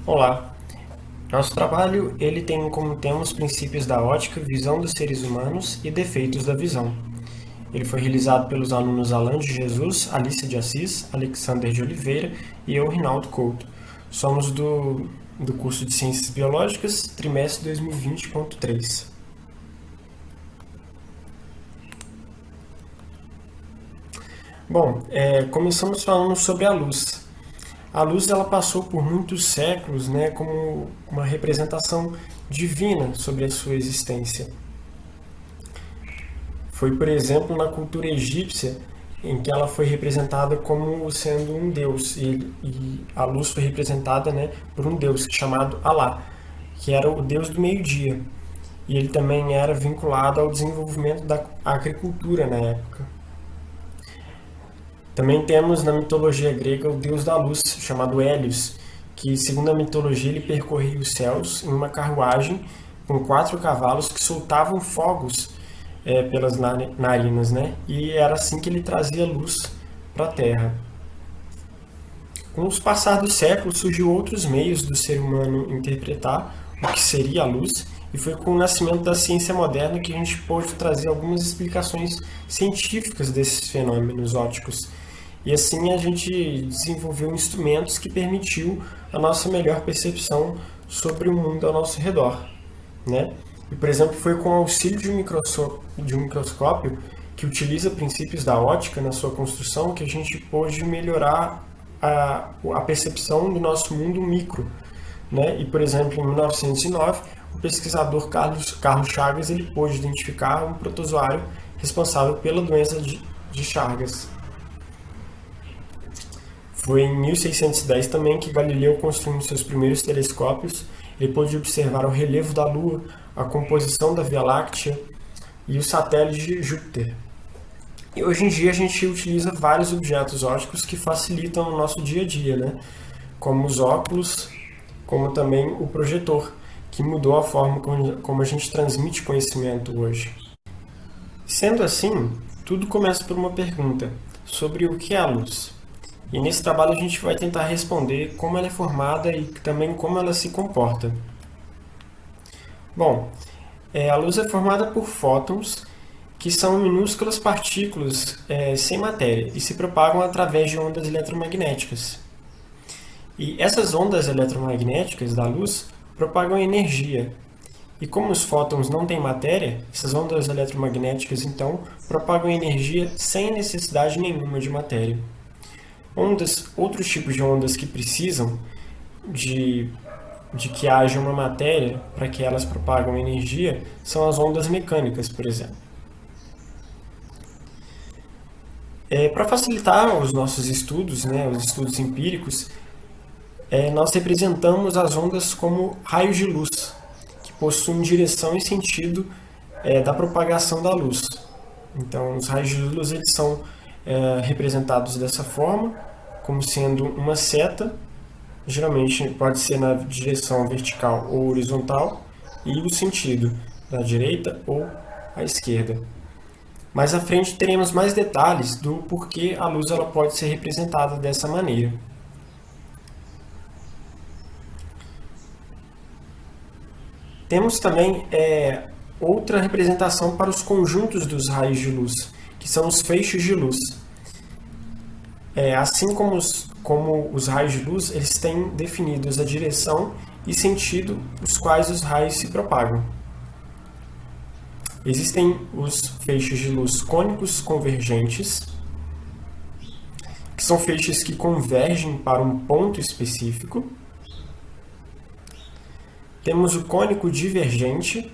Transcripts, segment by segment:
Olá! Nosso trabalho ele tem como tema os princípios da ótica, visão dos seres humanos e defeitos da visão. Ele foi realizado pelos alunos Alan de Jesus, Alice de Assis, Alexander de Oliveira e eu, Rinaldo Couto. Somos do curso de Ciências Biológicas, trimestre 2020.3. Bom, começamos falando sobre a luz. A luz ela passou por muitos séculos, né, como uma representação divina sobre a sua existência. Foi, por exemplo, na cultura egípcia, em que ela foi representada como sendo um deus, e a luz foi representada, né, por um deus chamado Alá, que era o deus do meio-dia. E ele também era vinculado ao desenvolvimento da agricultura na época. Também temos na mitologia grega o deus da luz, chamado Hélios, que, segundo a mitologia, ele percorria os céus em uma carruagem com 4 cavalos que soltavam fogos pelas narinas, né? E era assim que ele trazia luz para a Terra. Com os passar dos séculos, surgiu outros meios do ser humano interpretar o que seria a luz, e foi com o nascimento da ciência moderna que a gente pôde trazer algumas explicações científicas desses fenômenos ópticos. E assim a gente desenvolveu instrumentos que permitiu a nossa melhor percepção sobre o mundo ao nosso redor, né? E, por exemplo, foi com o auxílio de um microscópio que utiliza princípios da ótica na sua construção que a gente pôde melhorar a percepção do nosso mundo micro, né? E, por exemplo, em 1909, o pesquisador Carlos Chagas ele pôde identificar um protozoário responsável pela doença de Chagas. Foi em 1610 também que Galileu, construindo seus primeiros telescópios, ele pôde observar o relevo da Lua, a composição da Via Láctea e o satélite de Júpiter. E hoje em dia a gente utiliza vários objetos ópticos que facilitam o nosso dia a dia, né? Como os óculos, como também o projetor, que mudou a forma como a gente transmite conhecimento hoje. Sendo assim, tudo começa por uma pergunta sobre o que é a luz. E nesse trabalho a gente vai tentar responder como ela é formada e também como ela se comporta. Bom, a luz é formada por fótons, que são minúsculas partículas sem matéria e se propagam através de ondas eletromagnéticas. E essas ondas eletromagnéticas da luz propagam energia. E como os fótons não têm matéria, essas ondas eletromagnéticas então propagam energia sem necessidade nenhuma de matéria. Outros tipos de ondas que precisam de que haja uma matéria para que elas propagam energia são as ondas mecânicas, por exemplo. Para facilitar os nossos estudos, né, os estudos empíricos, nós representamos as ondas como raios de luz, que possuem direção e sentido da propagação da luz. Então, os raios de luz eles são representados dessa forma, como sendo uma seta, geralmente pode ser na direção vertical ou horizontal, e o sentido da direita ou à esquerda. Mais à frente teremos mais detalhes do porquê a luz ela pode ser representada dessa maneira. Temos também outra representação para os conjuntos dos raios de luz, que são os feixes de luz. Assim como os raios de luz, eles têm definidos a direção e sentido os quais os raios se propagam. Existem os feixes de luz cônicos convergentes, que são feixes que convergem para um ponto específico. Temos o cônico divergente,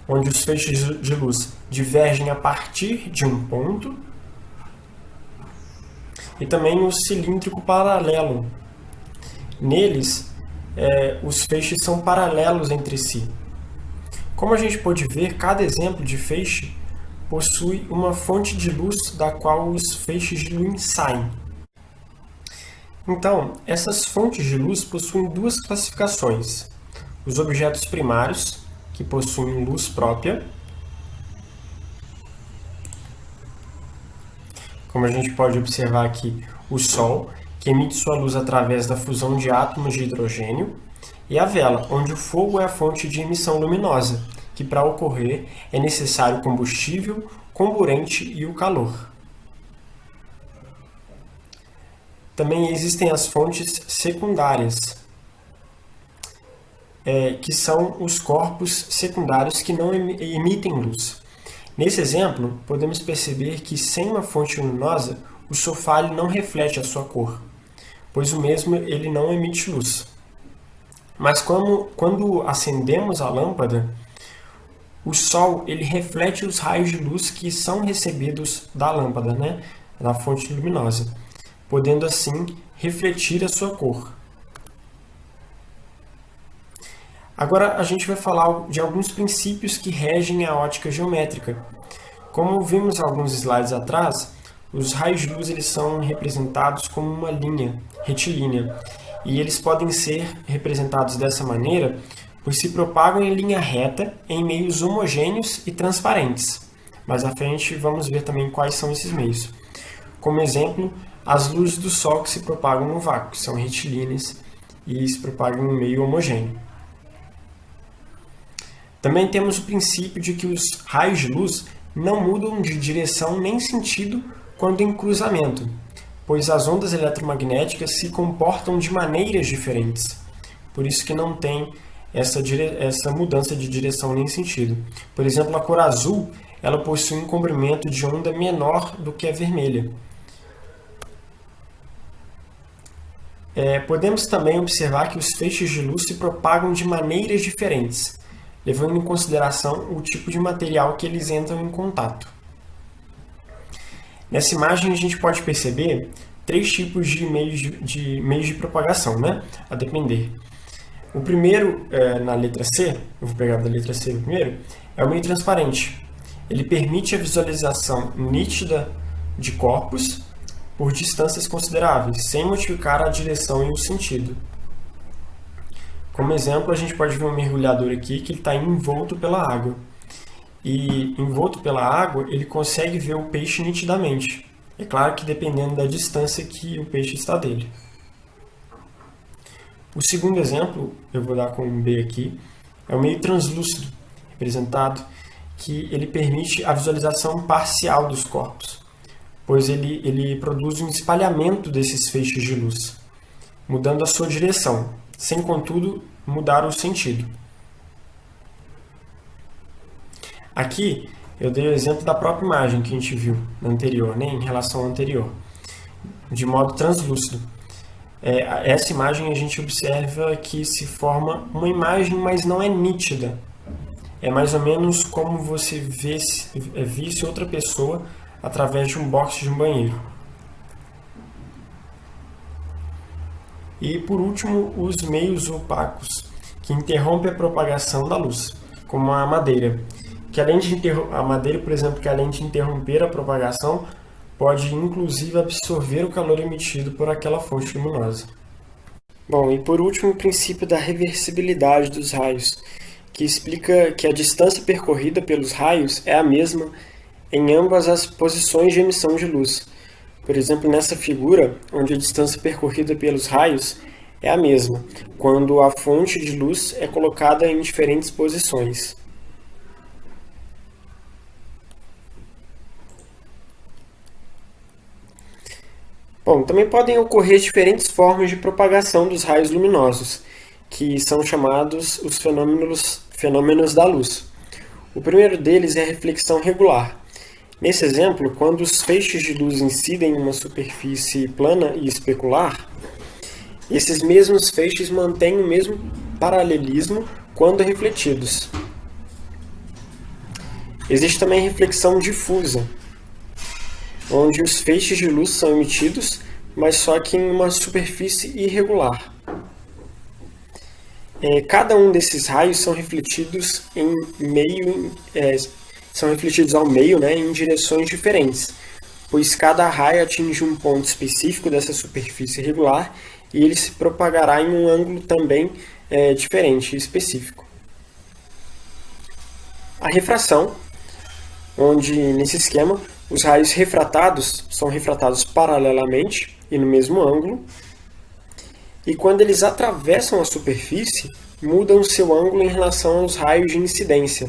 onde os feixes de luz divergem a partir de um ponto. E também o cilíndrico paralelo. Neles, os feixes são paralelos entre si. Como a gente pode ver, cada exemplo de feixe possui uma fonte de luz da qual os feixes de luz saem. Então, essas fontes de luz possuem duas classificações. Os objetos primários, que possuem luz própria, como a gente pode observar aqui, o Sol, que emite sua luz através da fusão de átomos de hidrogênio, e a vela, onde o fogo é a fonte de emissão luminosa, que para ocorrer é necessário o combustível, comburente e o calor. Também existem as fontes secundárias, que são os corpos secundários que não emitem luz. Nesse exemplo, podemos perceber que sem uma fonte luminosa, o solfalho não reflete a sua cor, pois o mesmo ele não emite luz. Mas quando acendemos a lâmpada, o sol ele reflete os raios de luz que são recebidos da lâmpada, da fonte luminosa, podendo assim refletir a sua cor. Agora a gente vai falar de alguns princípios que regem a ótica geométrica. Como vimos alguns slides atrás, os raios de luz eles são representados como uma linha retilínea, e eles podem ser representados dessa maneira, pois se propagam em linha reta em meios homogêneos e transparentes. Mais à frente vamos ver também quais são esses meios. Como exemplo, as luzes do Sol que se propagam no vácuo, são retilíneas e se propagam em meio homogêneo. Também temos o princípio de que os raios de luz não mudam de direção nem sentido quando em cruzamento, pois as ondas eletromagnéticas se comportam de maneiras diferentes. Por isso que não tem essa mudança de direção nem sentido. Por exemplo, a cor azul ela possui um comprimento de onda menor do que a vermelha. Podemos também observar que os feixes de luz se propagam de maneiras diferentes, levando em consideração o tipo de material que eles entram em contato. Nessa imagem a gente pode perceber três tipos de meios de propagação, a depender. O primeiro, na letra C, eu vou pegar da letra C primeiro, é o meio transparente. Ele permite a visualização nítida de corpos por distâncias consideráveis, sem modificar a direção e o sentido. Como exemplo, a gente pode ver um mergulhador aqui que está envolto pela água. E envolto pela água, ele consegue ver o peixe nitidamente. É claro que dependendo da distância que o peixe está dele. O segundo exemplo, eu vou dar com um B aqui, é o meio translúcido, representado, que ele permite a visualização parcial dos corpos, pois ele produz um espalhamento desses feixes de luz, mudando a sua direção, sem, contudo, mudar o sentido. Aqui, eu dei o exemplo da própria imagem que a gente viu na anterior, em relação à anterior, de modo translúcido. Essa imagem a gente observa que se forma uma imagem, mas não é nítida. É mais ou menos como você visse outra pessoa através de um box de um banheiro. E, por último, os meios opacos, que interrompem a propagação da luz, como a madeira. A madeira, por exemplo, que além de interromper a propagação, pode inclusive absorver o calor emitido por aquela fonte luminosa. Bom, e por último, o princípio da reversibilidade dos raios, que explica que a distância percorrida pelos raios é a mesma em ambas as posições de emissão de luz. Por exemplo, nessa figura, onde a distância percorrida pelos raios é a mesma, quando a fonte de luz é colocada em diferentes posições. Bom, também podem ocorrer diferentes formas de propagação dos raios luminosos, que são chamados os fenômenos da luz. O primeiro deles é a reflexão regular. Nesse exemplo, quando os feixes de luz incidem em uma superfície plana e especular, esses mesmos feixes mantêm o mesmo paralelismo quando refletidos. Existe também a reflexão difusa, onde os feixes de luz são emitidos, mas só que em uma superfície irregular. Cada um desses raios são refletidos ao meio, em direções diferentes, pois cada raio atinge um ponto específico dessa superfície irregular e ele se propagará em um ângulo também diferente e específico. A refração, onde nesse esquema os raios refratados são refratados paralelamente, e no mesmo ângulo, e quando eles atravessam a superfície, mudam seu ângulo em relação aos raios de incidência.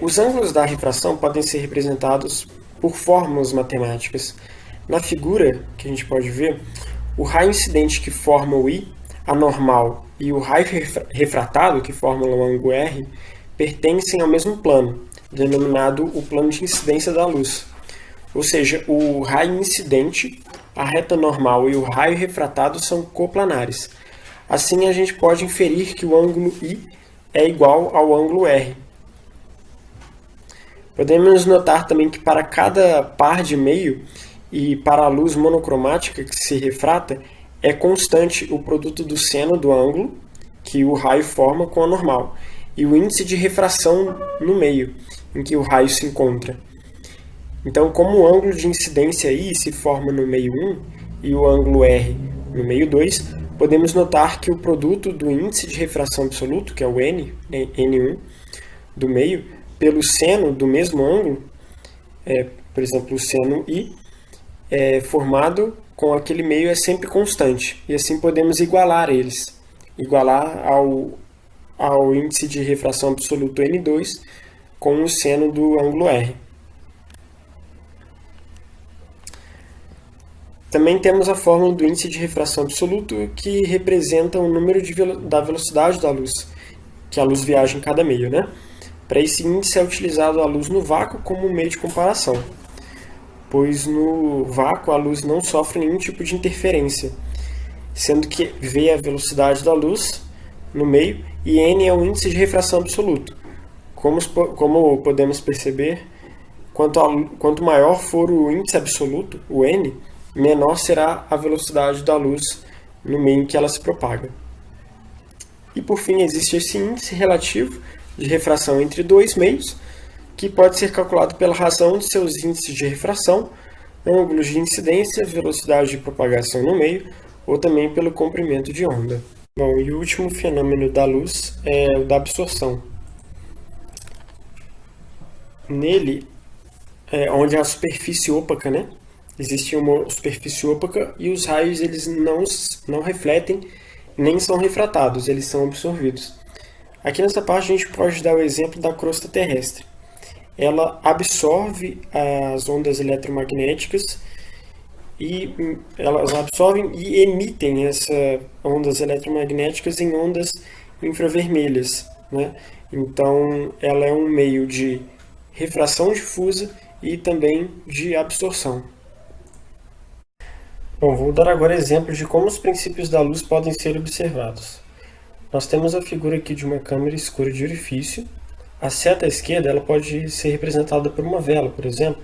Os ângulos da refração podem ser representados por fórmulas matemáticas. Na figura que a gente pode ver, o raio incidente que forma o I, a normal, e o raio refratado, que forma o ângulo R, pertencem ao mesmo plano, denominado o plano de incidência da luz. Ou seja, o raio incidente, a reta normal e o raio refratado são coplanares. Assim, a gente pode inferir que o ângulo I é igual ao ângulo R. Podemos notar também que para cada par de meio e para a luz monocromática que se refrata, é constante o produto do seno do ângulo, que o raio forma com a normal, e o índice de refração no meio, em que o raio se encontra. Então, como o ângulo de incidência I se forma no meio 1 e o ângulo R no meio 2, podemos notar que o produto do índice de refração absoluto, que é o N, N1, do meio, pelo seno do mesmo ângulo, por exemplo, o seno I, formado com aquele meio é sempre constante. E assim podemos igualar eles. Igualar ao índice de refração absoluto N2 com o seno do ângulo R. Também temos a fórmula do índice de refração absoluto, que representa o número da velocidade da luz, que a luz viaja em cada meio, né? Para esse índice é utilizado a luz no vácuo como meio de comparação, pois no vácuo a luz não sofre nenhum tipo de interferência, sendo que V é a velocidade da luz no meio e N é o índice de refração absoluto. Como podemos perceber, quanto maior for o índice absoluto, o N, menor será a velocidade da luz no meio em que ela se propaga. E por fim, existe esse índice relativo de refração entre dois meios, que pode ser calculado pela razão de seus índices de refração, ângulos de incidência, velocidade de propagação no meio, ou também pelo comprimento de onda. Bom, e o último fenômeno da luz é o da absorção. Nele, onde a superfície opaca, né? Existe uma superfície opaca e os raios eles não refletem nem são refratados, eles são absorvidos. Aqui nessa parte a gente pode dar o exemplo da crosta terrestre. Ela absorve as ondas eletromagnéticas e elas absorvem e emitem essas ondas eletromagnéticas em ondas infravermelhas, né? Então ela é um meio de refração difusa e também de absorção. Bom, vou dar agora exemplos de como os princípios da luz podem ser observados. Nós temos a figura aqui de uma câmara escura de orifício. A seta à esquerda ela pode ser representada por uma vela, por exemplo.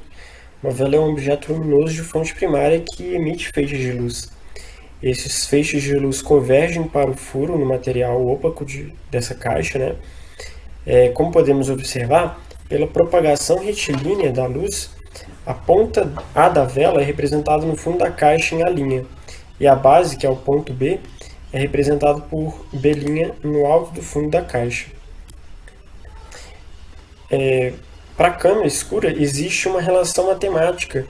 Uma vela é um objeto luminoso de fonte primária que emite feixes de luz. Esses feixes de luz convergem para o furo no material opaco dessa caixa, né? Como podemos observar, pela propagação retilínea da luz, a ponta A da vela é representada no fundo da caixa em A', e a base, que é o ponto B, é representado por B' no alto do fundo da caixa. Para a câmara escura, existe uma relação matemática.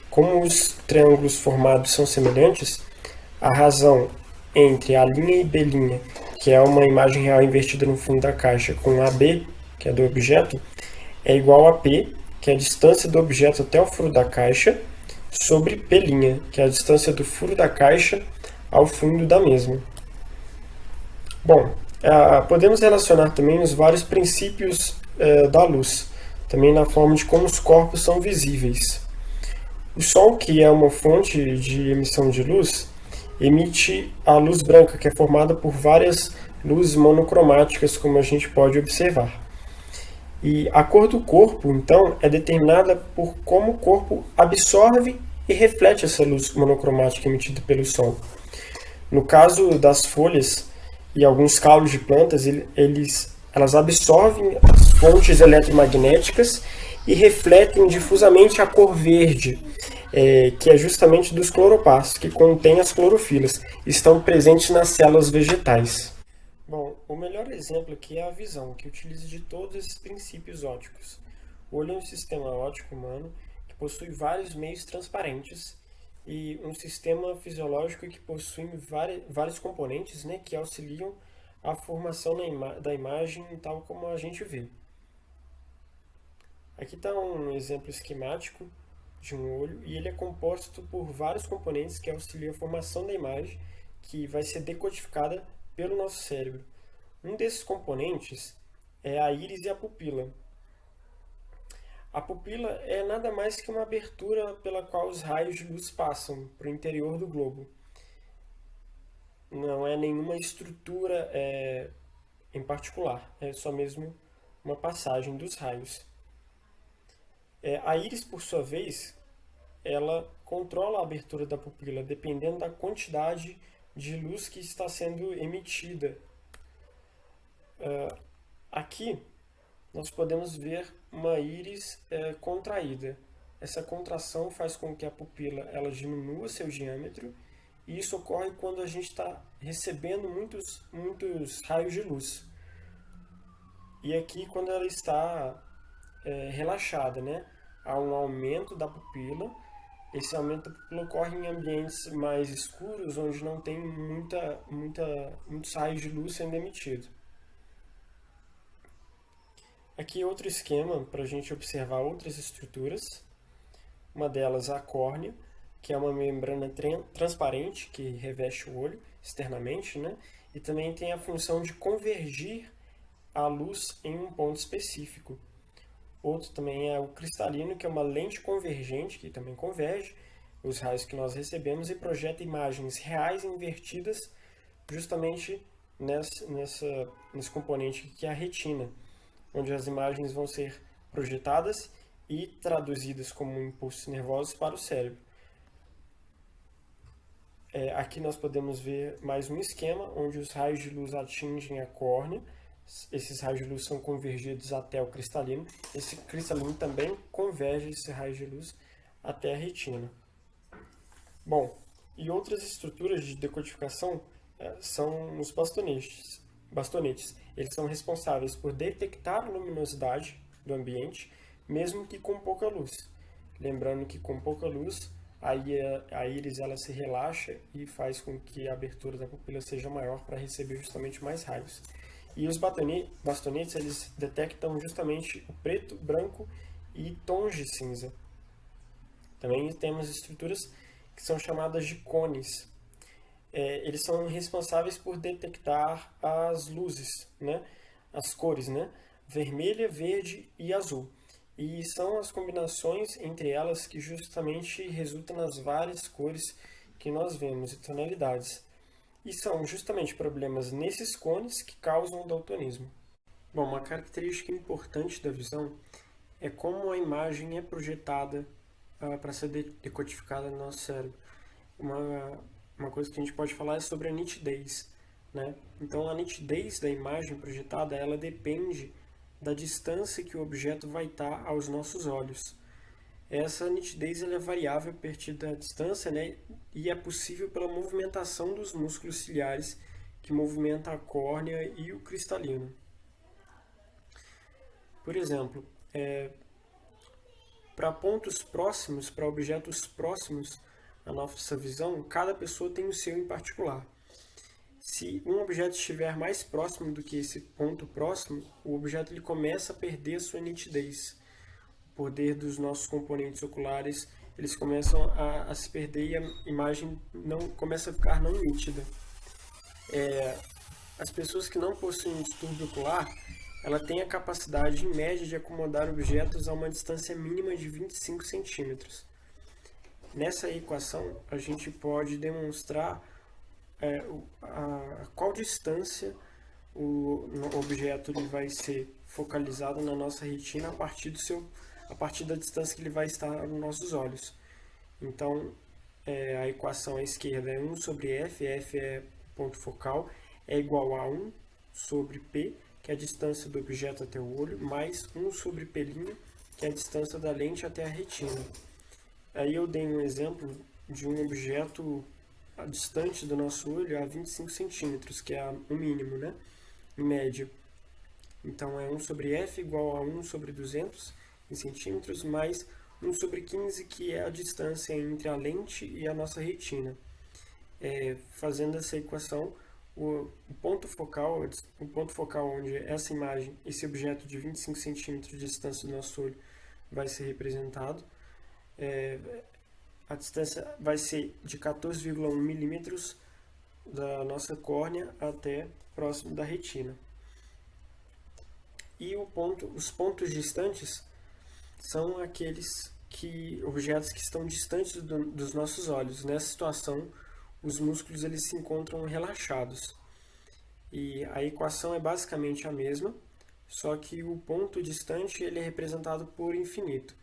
Como os triângulos formados são semelhantes, a razão entre A' e B', que é uma imagem real invertida no fundo da caixa, com AB, que é do objeto, é igual a P, que é a distância do objeto até o furo da caixa, sobre P', que é a distância do furo da caixa ao fundo da mesma. Bom, podemos relacionar também os vários princípios da luz, também na forma de como os corpos são visíveis. O Sol, que é uma fonte de emissão de luz, emite a luz branca, que é formada por várias luzes monocromáticas, como a gente pode observar. E a cor do corpo, então, é determinada por como o corpo absorve e reflete essa luz monocromática emitida pelo Sol. No caso das folhas e alguns caules de plantas, elas absorvem as fontes eletromagnéticas e refletem difusamente a cor verde, que é justamente dos cloroplastos, que contém as clorofilas, estão presentes nas células vegetais. Bom, o melhor exemplo aqui é a visão, que utiliza de todos esses princípios ópticos. O olho é um sistema óptico humano que possui vários meios transparentes e um sistema fisiológico que possui vários componentes, né, que auxiliam a formação da imagem tal como a gente vê. Aqui está um exemplo esquemático de um olho e ele é composto por vários componentes que auxiliam a formação da imagem que vai ser decodificada pelo nosso cérebro. Um desses componentes é a íris e a pupila. A pupila é nada mais que uma abertura pela qual os raios de luz passam para o interior do globo. Não é nenhuma estrutura em particular, é só mesmo uma passagem dos raios. A íris, por sua vez, ela controla a abertura da pupila dependendo da quantidade de luz que está sendo emitida. Aqui nós podemos ver uma íris contraída. Essa contração faz com que a pupila ela diminua seu diâmetro e isso ocorre quando a gente está recebendo muitos raios de luz. E aqui quando ela está relaxada, né? Há um aumento da pupila. Esse aumento da pupila ocorre em ambientes mais escuros, onde não tem muitos raios de luz sendo emitidos. Aqui outro esquema para a gente observar outras estruturas. Uma delas a córnea, que é uma membrana transparente que reveste o olho externamente, né? E também tem a função de convergir a luz em um ponto específico. Outro também é o cristalino, que é uma lente convergente, que também converge os raios que nós recebemos e projeta imagens reais invertidas justamente nesse componente que é a retina, onde as imagens vão ser projetadas e traduzidas como impulsos nervosos para o cérebro. Aqui nós podemos ver mais um esquema onde os raios de luz atingem a córnea. Esses raios de luz são convergidos até o cristalino. Esse cristalino também converge esses raios de luz até a retina. Bom, e outras estruturas de decodificação são os bastonetes. Eles são responsáveis por detectar a luminosidade do ambiente, mesmo que com pouca luz. Lembrando que com pouca luz, a íris ela se relaxa e faz com que a abertura da pupila seja maior para receber justamente mais raios. E os bastonetes eles detectam justamente o preto, branco e tons de cinza. Também temos estruturas que são chamadas de cones. Eles são responsáveis por detectar as luzes, né? As cores, né? Vermelha, verde e azul. E são as combinações entre elas que justamente resultam nas várias cores que nós vemos e tonalidades. E são justamente problemas nesses cones que causam o daltonismo. Bom, uma característica importante da visão é como a imagem é projetada para ser decodificada no nosso cérebro. Uma coisa que a gente pode falar é sobre a nitidez, né? Então, a nitidez da imagem projetada, ela depende da distância que o objeto vai estar aos nossos olhos. Essa nitidez ela é variável a partir da distância, né? E é possível pela movimentação dos músculos ciliares que movimenta a córnea e o cristalino. Por exemplo, para pontos próximos, para objetos próximos à nossa visão, cada pessoa tem o seu em particular. Se um objeto estiver mais próximo do que esse ponto próximo, o objeto ele começa a perder a sua nitidez. O poder dos nossos componentes oculares eles começam a se perder e a imagem começa a ficar não nítida. As pessoas que não possuem um distúrbio ocular, ela tem a capacidade em média de acomodar objetos a uma distância mínima de 25 centímetros. Nessa equação, a gente pode demonstrar a qual distância o objeto ele vai ser focalizado na nossa retina a partir da distância que ele vai estar nos nossos olhos. Então, a equação à esquerda é 1 sobre f é ponto focal, é igual a 1 sobre p, que é a distância do objeto até o olho, mais 1 sobre p', que é a distância da lente até a retina. Aí eu dei um exemplo de um objeto distante do nosso olho a 25 centímetros, que é o mínimo, né? Em média. Então é 1 sobre f igual a 1 sobre 200 em centímetros, mais 1/15, que é a distância entre a lente e a nossa retina. Fazendo essa equação, o ponto focal onde essa imagem, esse objeto de 25 centímetros de distância do nosso olho vai ser representado. A distância vai ser de 14,1 milímetros da nossa córnea até próximo da retina. E os pontos distantes são aqueles objetos que estão distantes dos nossos olhos. Nessa situação, os músculos eles se encontram relaxados. E a equação é basicamente a mesma, só que o ponto distante ele é representado por infinito,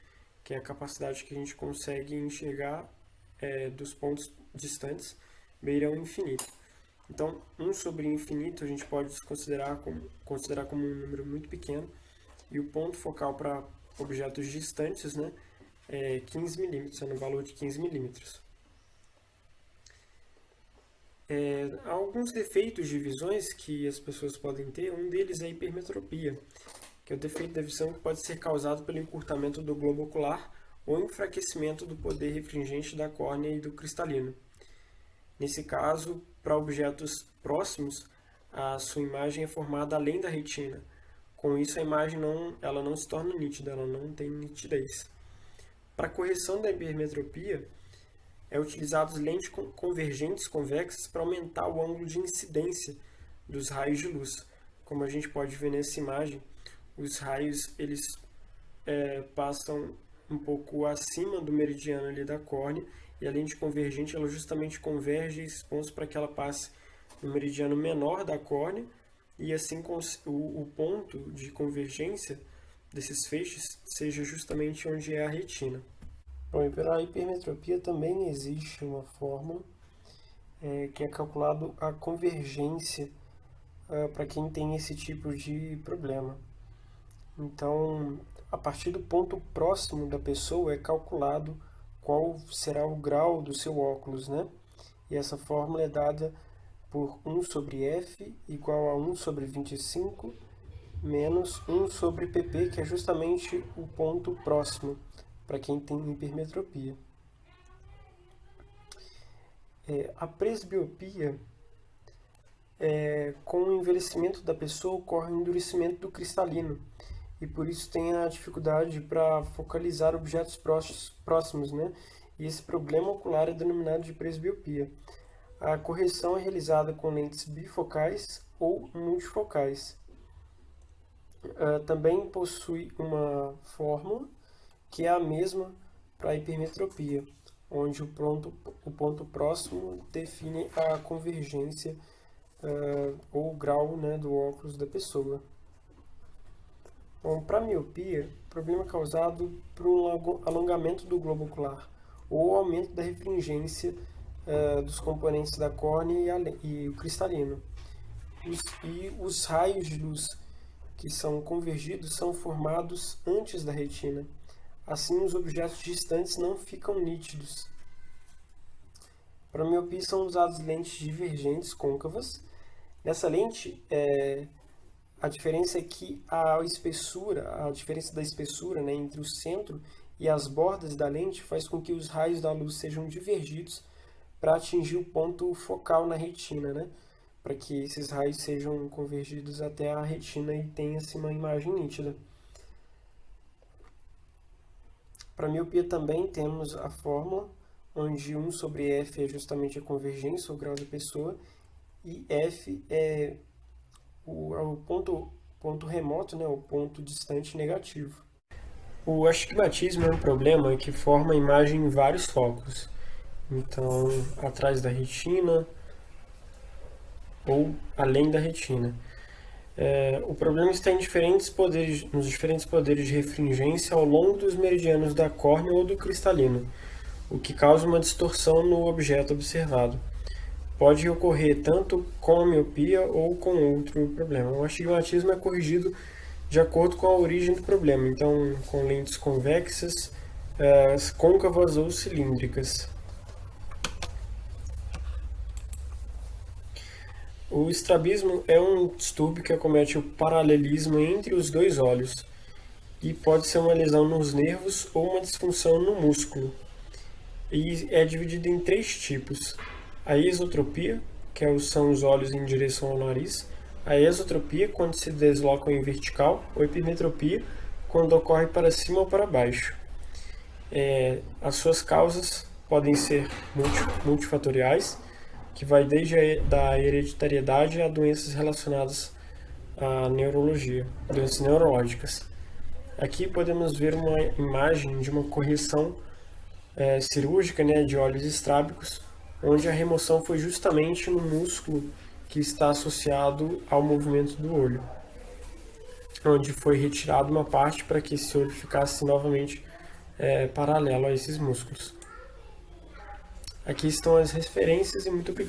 que é a capacidade que a gente consegue enxergar dos pontos distantes beirão infinito. Então, 1 sobre infinito a gente pode considerar como um número muito pequeno, e o ponto focal para objetos distantes, né, é 15 milímetros, é no valor de 15 milímetros. Há alguns defeitos de visões que as pessoas podem ter. Um deles é a hipermetropia, que é o defeito da visão que pode ser causado pelo encurtamento do globo ocular ou enfraquecimento do poder refringente da córnea e do cristalino. Nesse caso, para objetos próximos, a sua imagem é formada além da retina. Com isso, a imagem não se torna nítida, ela não tem nitidez. Para correção da hipermetropia, é utilizados lentes convergentes convexas para aumentar o ângulo de incidência dos raios de luz. Como a gente pode ver nessa imagem, os raios eles passam um pouco acima do meridiano ali da córnea, e a lente convergente ela justamente converge esses pontos para que ela passe no meridiano menor da córnea, e assim o ponto de convergência desses feixes seja justamente onde é a retina. Bom, e para a hipermetropia também existe uma fórmula que é calculado a convergência para quem tem esse tipo de problema. Então, a partir do ponto próximo da pessoa é calculado qual será o grau do seu óculos, né? E essa fórmula é dada por 1 sobre f igual a 1 sobre 25 menos 1 sobre pp, que é justamente o ponto próximo para quem tem hipermetropia. A presbiopia, com o envelhecimento da pessoa, ocorre um endurecimento do cristalino, e por isso tem a dificuldade para focalizar objetos próximos, né? E esse problema ocular é denominado de presbiopia. A correção é realizada com lentes bifocais ou multifocais. Também possui uma fórmula que é a mesma para a hipermetropia, onde o ponto próximo define a convergência ou o grau, né, do óculos da pessoa. Bom, para a miopia, o problema é causado por um alongamento do globo ocular ou aumento da refringência dos componentes da córnea e o cristalino. Os raios de luz que são convergidos são formados antes da retina. Assim, os objetos distantes não ficam nítidos. Para a miopia são usadas lentes divergentes côncavas. Nessa lente, a diferença é que a diferença da espessura, né, entre o centro e as bordas da lente faz com que os raios da luz sejam divergidos para atingir o ponto focal na retina, né, para que esses raios sejam convergidos até a retina e tenha-se uma imagem nítida. Para miopia também temos a fórmula, onde 1 sobre f é justamente a convergência, o grau da pessoa, e f é o ponto remoto, né, o ponto distante negativo. O astigmatismo é um problema que forma a imagem em vários focos. Então, atrás da retina ou além da retina. O problema está nos diferentes poderes de refringência ao longo dos meridianos da córnea ou do cristalino, o que causa uma distorção no objeto observado. Pode ocorrer tanto com a miopia ou com outro problema. O astigmatismo é corrigido de acordo com a origem do problema, então com lentes convexas, côncavas ou cilíndricas. O estrabismo é um distúrbio que acomete o paralelismo entre os dois olhos e pode ser uma lesão nos nervos ou uma disfunção no músculo. E é dividido em 3 tipos: a esotropia, são os olhos em direção ao nariz; a esotropia, quando se deslocam em vertical; ou hipermetropia, quando ocorre para cima ou para baixo. As suas causas podem ser multifatoriais, que vai desde da hereditariedade a doenças relacionadas à neurologia, doenças neurológicas. Aqui podemos ver uma imagem de uma correção cirúrgica, de olhos estrábicos, onde a remoção foi justamente no músculo que está associado ao movimento do olho, onde foi retirada uma parte para que esse olho ficasse novamente paralelo a esses músculos. Aqui estão as referências e muito obrigado.